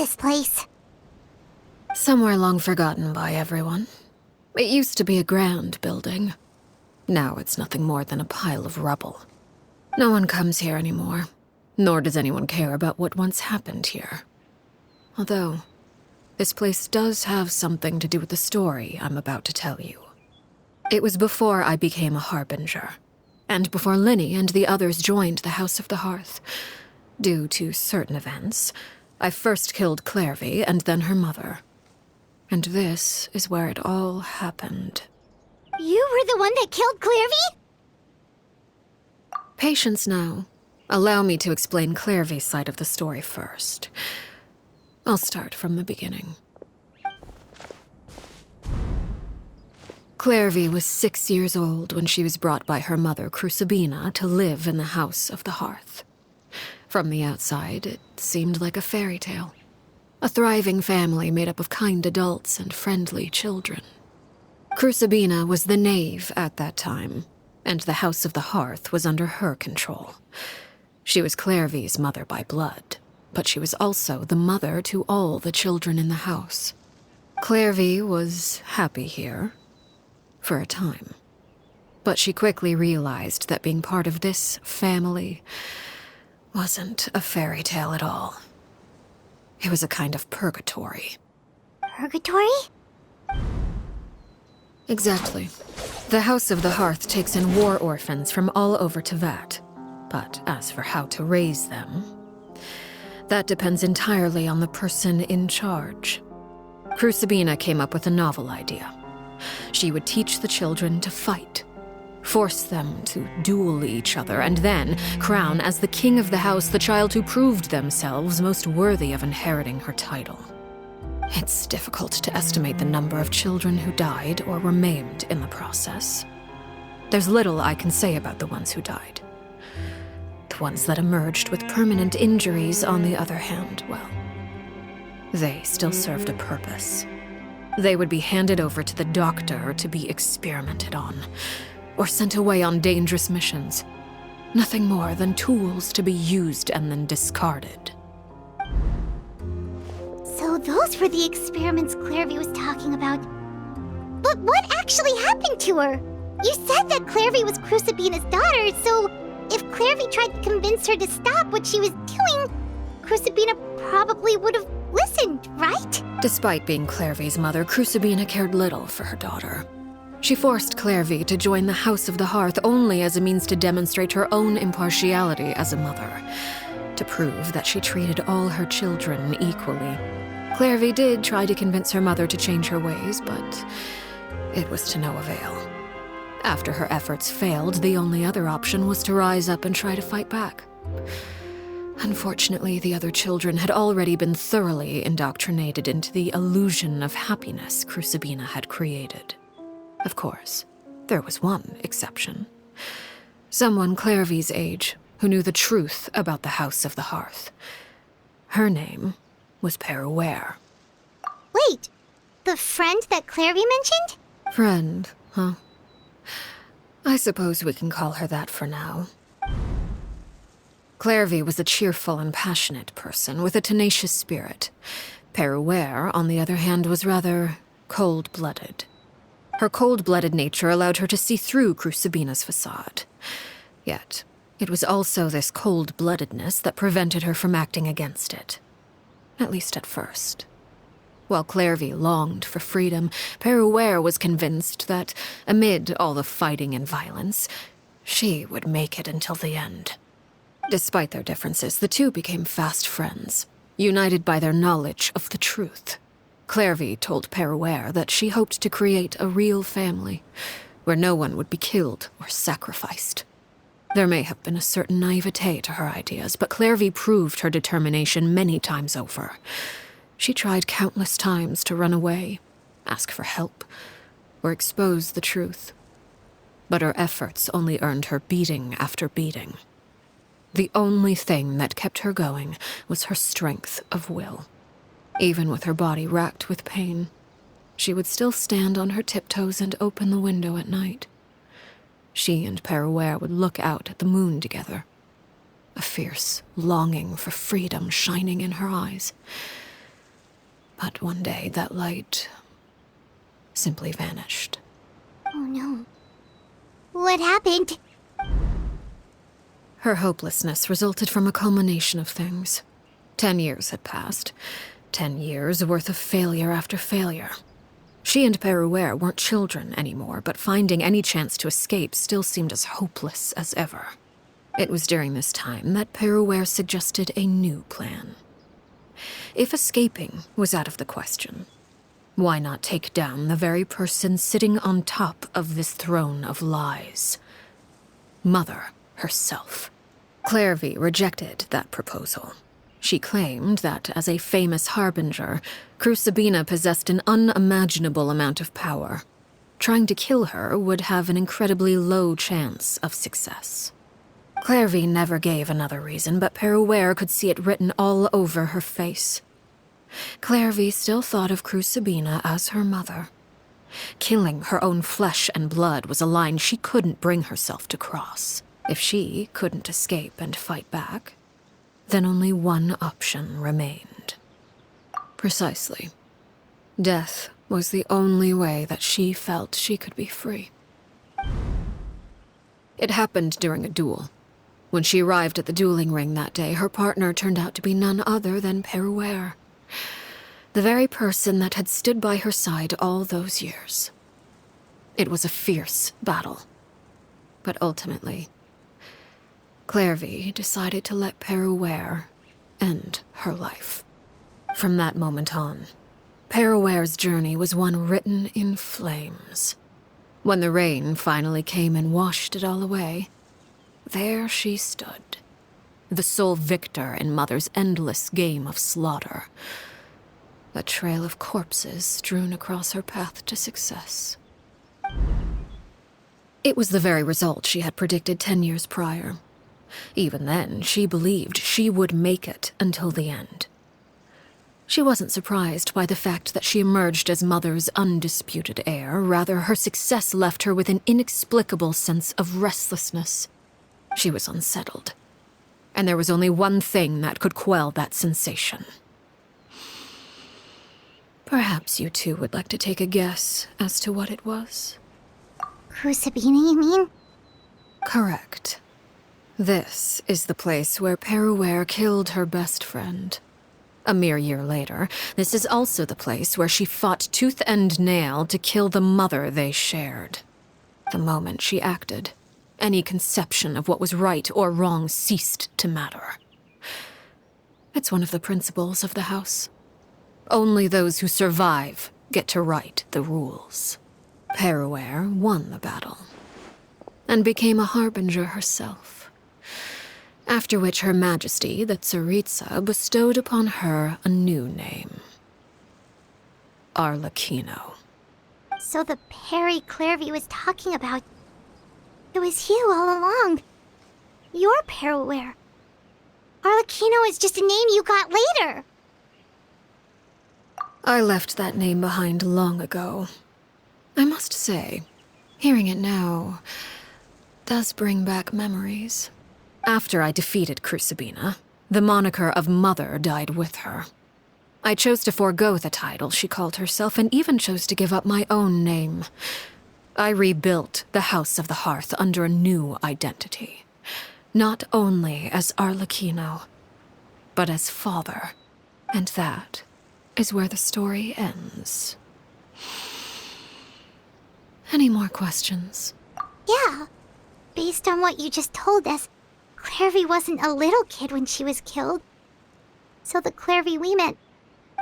this place? Somewhere long forgotten by everyone. It used to be a grand building. Now it's nothing more than a pile of rubble. No one comes here anymore, nor does anyone care about what once happened here. Although, this place does have something to do with the story I'm about to tell you. It was before I became a harbinger, and before Linny and the others joined the House of the Hearth. Due to certain events, I first killed Knave and then her mother. And this is where it all happened. You were the one that killed Knave? Patience now. Allow me to explain Clairvy's side of the story first. I'll start from the beginning. Knave was 6 years old when she was brought by her mother, Crucibina, to live in the House of the Hearth. From the outside, it seemed like a fairy tale. A thriving family made up of kind adults and friendly children. Crucibina was the Knave at that time, and the House of the Hearth was under her control. She was Clairvy's mother by blood, but she was also the mother to all the children in the house. Knave was happy here, for a time. But she quickly realized that being part of this family wasn't a fairy tale at all. It was a kind of purgatory. Purgatory? Exactly. The House of the Hearth takes in war orphans from all over Teyvat. But as for how to raise them, that depends entirely on the person in charge. Crucibina came up with a novel idea. She would teach the children to fight, force them to duel each other, and then crown as the king of the house the child who proved themselves most worthy of inheriting her title. It's difficult to estimate the number of children who died or were maimed in the process. There's little I can say about the ones who died. The ones that emerged with permanent injuries, on the other hand, well, they still served a purpose. They would be handed over to the doctor to be experimented on, or sent away on dangerous missions. Nothing more than tools to be used and then discarded. So those were the experiments Knave was talking about. But what actually happened to her? You said that Knave was Crucibina's daughter, so if Knave tried to convince her to stop what she was doing, Crucibina probably would have listened, right? Despite being Clairvy's mother, Crucibina cared little for her daughter. She forced Knave to join the House of the Hearth only as a means to demonstrate her own impartiality as a mother, to prove that she treated all her children equally. Knave did try to convince her mother to change her ways, but it was to no avail. After her efforts failed, the only other option was to rise up and try to fight back. Unfortunately, the other children had already been thoroughly indoctrinated into the illusion of happiness Crucibina had created. Of course, there was one exception. Someone Clairvy's age who knew the truth about the House of the Hearth. Her name was Peruere. Wait, the friend that Knave mentioned? Friend, huh? I suppose we can call her that for now. Knave was a cheerful and passionate person with a tenacious spirit. Peruere, on the other hand, was rather cold-blooded. Her cold-blooded nature allowed her to see through Crucibina's facade. Yet, it was also this cold-bloodedness that prevented her from acting against it. At least at first. While Knave longed for freedom, Peruere was convinced that, amid all the fighting and violence, she would make it until the end. Despite their differences, the two became fast friends, united by their knowledge of the truth. Knave told Peruere that she hoped to create a real family, where no one would be killed or sacrificed. There may have been a certain naivete to her ideas, but Knave proved her determination many times over. She tried countless times to run away, ask for help, or expose the truth. But her efforts only earned her beating after beating. The only thing that kept her going was her strength of will. Even with her body racked with pain, she would still stand on her tiptoes and open the window at night. She and Peruere would look out at the moon together, a fierce longing for freedom shining in her eyes. But one day, that light simply vanished. Oh no. What happened? Her hopelessness resulted from a culmination of things. 10 years had passed. 10 years worth of failure after failure. She and Peruere weren't children anymore, but finding any chance to escape still seemed as hopeless as ever. It was during this time that Peruere suggested a new plan. If escaping was out of the question, why not take down the very person sitting on top of this throne of lies? Mother herself. Clairvy rejected that proposal. She claimed that, as a famous harbinger, Crucibina possessed an unimaginable amount of power. Trying to kill her would have an incredibly low chance of success. Clairvy never gave another reason, but Peruere could see it written all over her face. Clairvy still thought of Crucibina as her mother. Killing her own flesh and blood was a line she couldn't bring herself to cross. If she couldn't escape and fight back, then only one option remained. Precisely. Death was the only way that she felt she could be free. It happened during a duel. When she arrived at the dueling ring that day, her partner turned out to be none other than Peruere, the very person that had stood by her side all those years. It was a fierce battle. But ultimately, Clairvy decided to let Peruere end her life. From that moment on, Peruere's journey was one written in flames. When the rain finally came and washed it all away, there she stood, the sole victor in Mother's endless game of slaughter. A trail of corpses strewn across her path to success. It was the very result she had predicted 10 years prior. Even then, she believed she would make it until the end. She wasn't surprised by the fact that she emerged as Mother's undisputed heir. Rather, her success left her with an inexplicable sense of restlessness. She was unsettled, and there was only one thing that could quell that sensation. Perhaps you two would like to take a guess as to what it was? Crucibina, you mean? Correct. This is the place where Peruere killed her best friend. A mere year later, this is also the place where she fought tooth and nail to kill the mother they shared. The moment she acted, any conception of what was right or wrong ceased to matter. It's one of the principles of the house. Only those who survive get to write the rules. Peruere won the battle, and became a harbinger herself. After which Her Majesty, the Tsaritsa, bestowed upon her a new name. Arlecchino. So the Perry Clairvy was talking about... It was you all along. You're Peruere. Arlecchino is just a name you got later. I left that name behind long ago. I must say, hearing it now does bring back memories. After I defeated Crucibina, the moniker of Mother died with her. I chose to forego the title she called herself, and even chose to give up my own name. I rebuilt the House of the Hearth under a new identity. Not only as Arlecchino, but as father. And that is where the story ends. Any more questions? Yeah. Based on what you just told us, Clairvy wasn't a little kid when she was killed. So the Clairvy we met...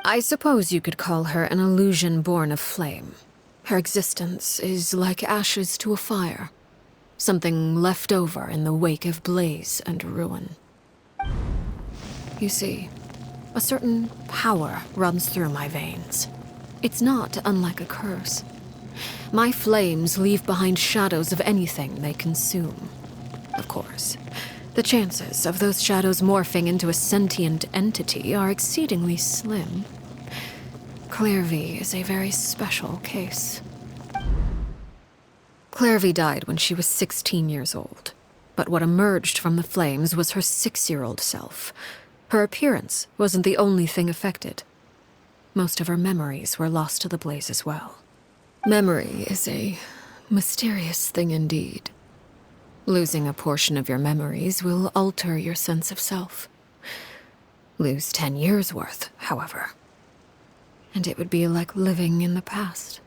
I suppose you could call her an illusion born of flame. Her existence is like ashes to a fire. Something left over in the wake of blaze and ruin. You see, a certain power runs through my veins. It's not unlike a curse. My flames leave behind shadows of anything they consume. Of course, the chances of those shadows morphing into a sentient entity are exceedingly slim. Clairvy is a very special case. Clairvy died when she was 16 years old, but what emerged from the flames was her 6-year-old self. Her appearance wasn't the only thing affected. most of her memories were lost to the blaze as well. Memory is a mysterious thing indeed. Losing a portion of your memories will alter your sense of self. Lose 10 years' worth, however, and it would be like living in the past.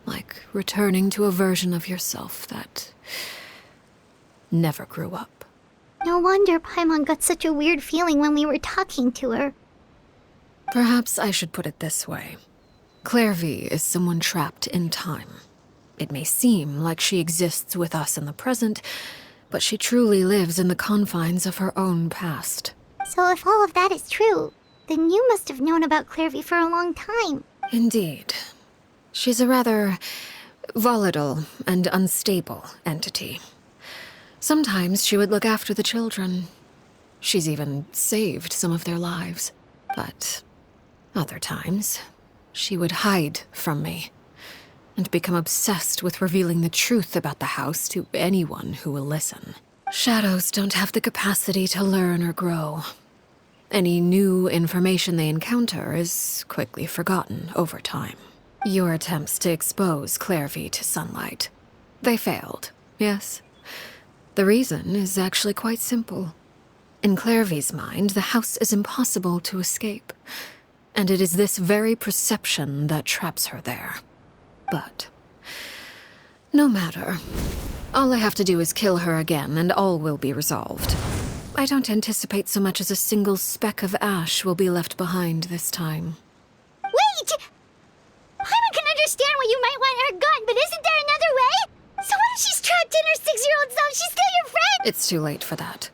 Like returning to a version of yourself that never grew up. No wonder Paimon got such a weird feeling when we were talking to her. Perhaps I should put it this way. Clairvy is someone trapped in time. It may seem like she exists with us in the present, but she truly lives in the confines of her own past. So if all of that is true, then you must have known about Clairvy for a long time. Indeed. She's a rather volatile and unstable entity. Sometimes she would look after the children. She's even saved some of their lives. But other times, she would hide from me and become obsessed with revealing the truth about the house to anyone who will listen. Shadows don't have the capacity to learn or grow. Any new information they encounter is quickly forgotten over time. Your attempts to expose Clairvy to sunlight. They failed, yes? The reason is actually quite simple. In Clairvy's mind, the house is impossible to escape, and it is this very perception that traps her there. But no matter. All I have to do is kill her again, and all will be resolved. I don't anticipate so much as a single speck of ash will be left behind this time. Wait! Paimon can understand why you might want her gone, but isn't there another way? So what if she's trapped in her 6-year-old self? She's still your friend! It's too late for that.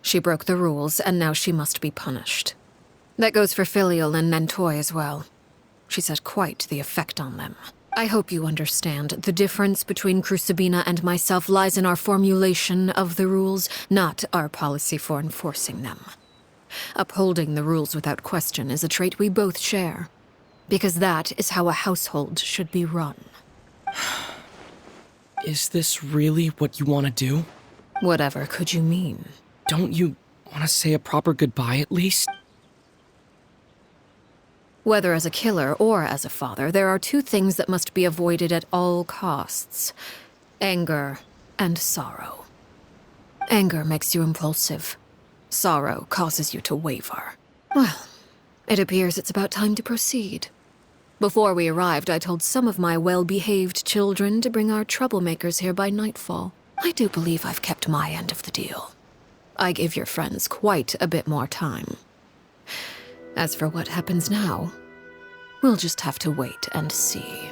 She broke the rules, and now she must be punished. That goes for Filial and Nantoy as well. She's had quite the effect on them. I hope you understand. The difference between Crucibina and myself lies in our formulation of the rules, not our policy for enforcing them. Upholding the rules without question is a trait we both share, because that is how a household should be run. Is this really what you want to do? Whatever could you mean? Don't you want to say a proper goodbye at least? Whether as a killer or as a father, there are two things that must be avoided at all costs: anger and sorrow. Anger makes you impulsive. Sorrow causes you to waver. Well, it appears it's about time to proceed. Before we arrived, I told some of my well-behaved children to bring our troublemakers here by nightfall. I do believe I've kept my end of the deal. I give your friends quite a bit more time. As for what happens now, we'll just have to wait and see.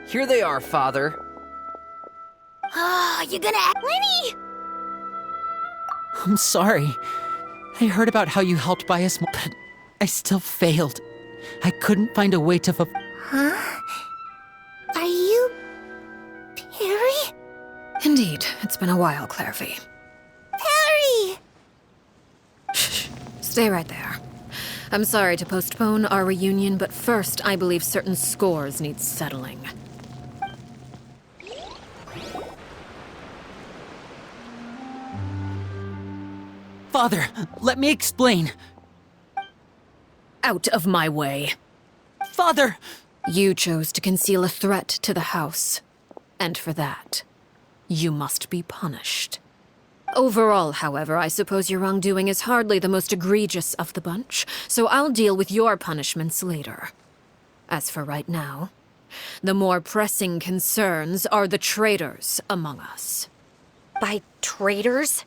Here they are, Father. You gonna act Lenny? I'm sorry. I heard about how you helped buy us, but I still failed. I couldn't find a way to Huh? Are you... Perry? Indeed, it's been a while, Clairvy. Perry! Shh, stay right there. I'm sorry to postpone our reunion, but first I believe certain scores need settling. Father, let me explain. Out of my way. Father! You chose to conceal a threat to the house, and for that, you must be punished. Overall, however, I suppose your wrongdoing is hardly the most egregious of the bunch, so I'll deal with your punishments later. As for right now, the more pressing concerns are the traitors among us. By traitors?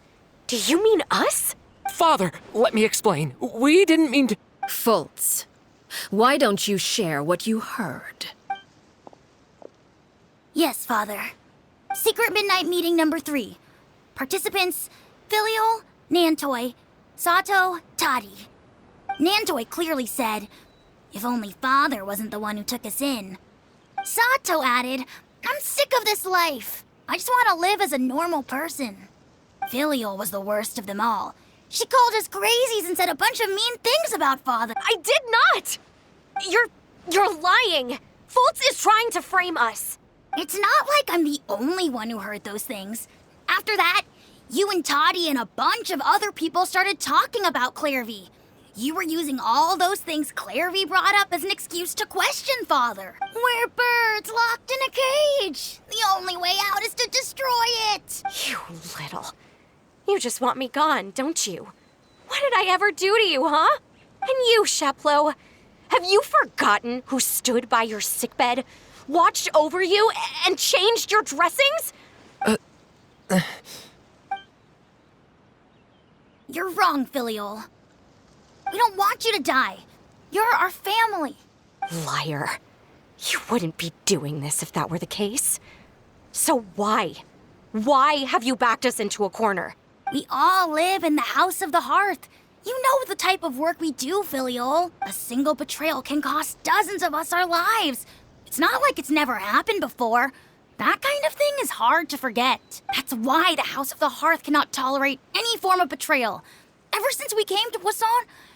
Do you mean us? Father, let me explain. We didn't mean to... Fultz, why don't you share what you heard? Yes, Father. Secret Midnight Meeting number 3. Participants, Filial, Nantoy, Sato, Toddy. Nantoy clearly said, if only Father wasn't the one who took us in. Sato added, I'm sick of this life. I just want to live as a normal person. Filial was the worst of them all. She called us crazies and said a bunch of mean things about Father. I did not! You're lying! Fultz is trying to frame us. It's not like I'm the only one who heard those things. After that, you and Toddy and a bunch of other people started talking about Clairvy. You were using all those things Clairvy brought up as an excuse to question Father. We're birds locked in a cage. The only way out is to destroy it. You little. You just want me gone, don't you? What did I ever do to you, huh? And you, Sheplo, have you forgotten who stood by your sickbed, watched over you, and changed your dressings? You're wrong, Filial. We don't want you to die. You're our family. Liar. You wouldn't be doing this if that were the case. So why? Why have you backed us into a corner? We all live in the House of the Hearth. You know the type of work we do, Filial. A single betrayal can cost dozens of us our lives. It's not like it's never happened before. That kind of thing is hard to forget. That's why the House of the Hearth cannot tolerate any form of betrayal. Ever since we came to Poisson,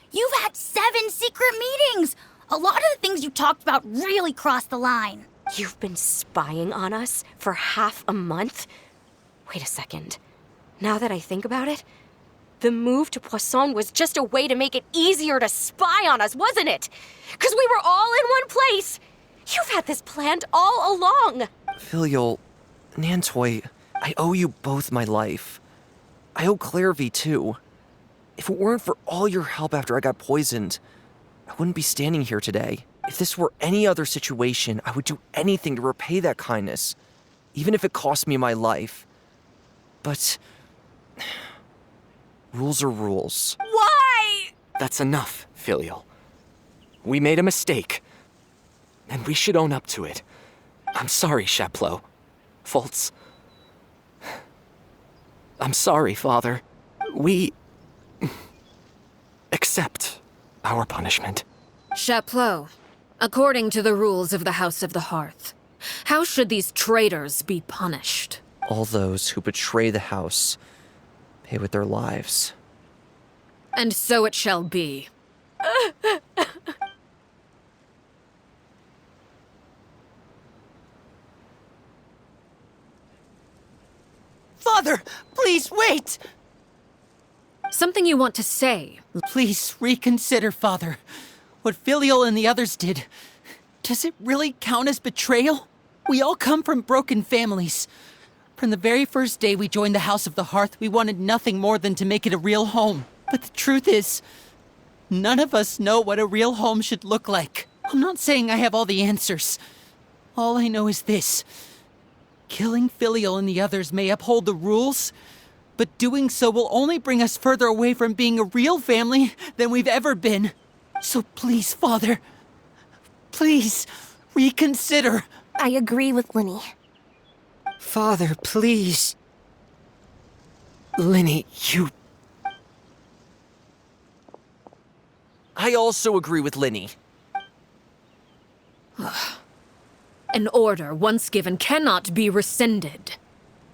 you've had 7 secret meetings. A lot of the things you talked about really crossed the line. You've been spying on us for half a month? Wait a second. Now that I think about it, the move to Poisson was just a way to make it easier to spy on us, wasn't it? Because we were all in one place. You've had this planned all along. Filial, Nantoy, I owe you both my life. I owe Clairvy too. If it weren't for all your help after I got poisoned, I wouldn't be standing here today. If this were any other situation, I would do anything to repay that kindness, even if it cost me my life. But rules are rules. Why? That's enough, Filial. We made a mistake, and we should own up to it. I'm sorry, Sheplo. Foltz. I'm sorry, Father. We accept our punishment. Chapleau, according to the rules of the House of the Hearth, how should these traitors be punished? All those who betray the house pay with their lives. And so it shall be. Father, please wait! Something you want to say? Please reconsider, Father. What Filial and the others did. Does it really count as betrayal? We all come from broken families. From the very first day we joined the House of the Hearth, we wanted nothing more than to make it a real home. But the truth is, none of us know what a real home should look like. I'm not saying I have all the answers. All I know is this. Killing Filial and the others may uphold the rules, but doing so will only bring us further away from being a real family than we've ever been. So please, Father, please reconsider. I agree with Linny. Father, please. Linny, you... I also agree with Linny. An order once given cannot be rescinded.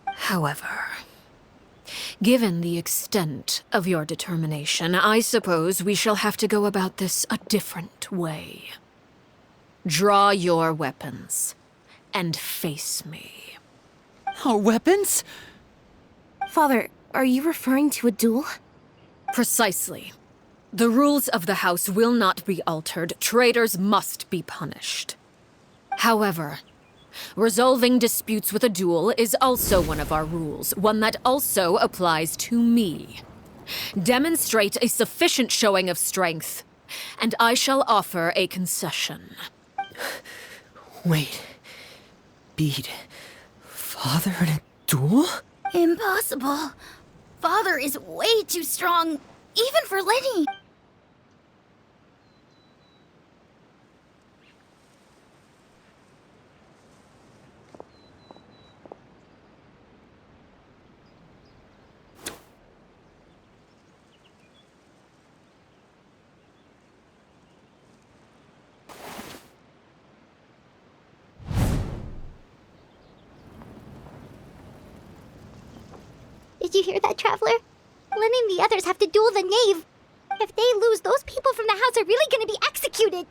However, given the extent of your determination, I suppose we shall have to go about this a different way. Draw your weapons and face me. Our weapons? Father, are you referring to a duel? Precisely. The rules of the house will not be altered. Traitors must be punished. However, resolving disputes with a duel is also one of our rules, one that also applies to me. Demonstrate a sufficient showing of strength, and I shall offer a concession. Wait. Beat Father in a duel? Impossible. Father is way too strong, even for Linny. Did you hear that, Traveler? Lenny and the others have to duel the Knave. If they lose, those people from the house are really gonna be executed.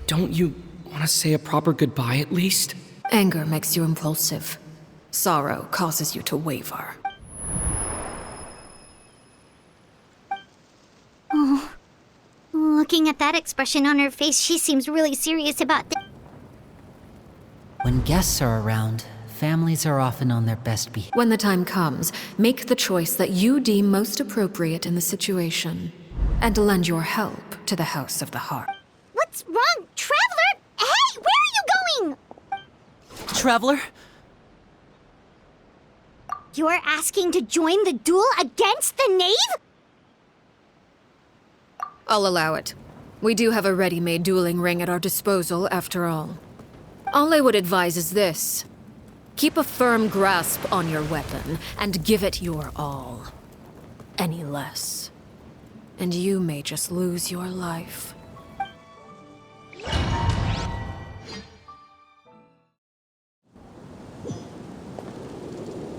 Don't you want to say a proper goodbye at least? Anger makes you impulsive. Sorrow causes you to waver. Looking at that expression on her face, she seems really serious about this. When guests are around, families are often on their best behavior. When the time comes, make the choice that you deem most appropriate in the situation, and lend your help to the House of the Heart. What's wrong, Traveler? Hey, where are you going? Traveler? You're asking to join the duel against the Knave? I'll allow it. We do have a ready-made dueling ring at our disposal, after all. All I would advise is this. Keep a firm grasp on your weapon, and give it your all. Any less, and you may just lose your life.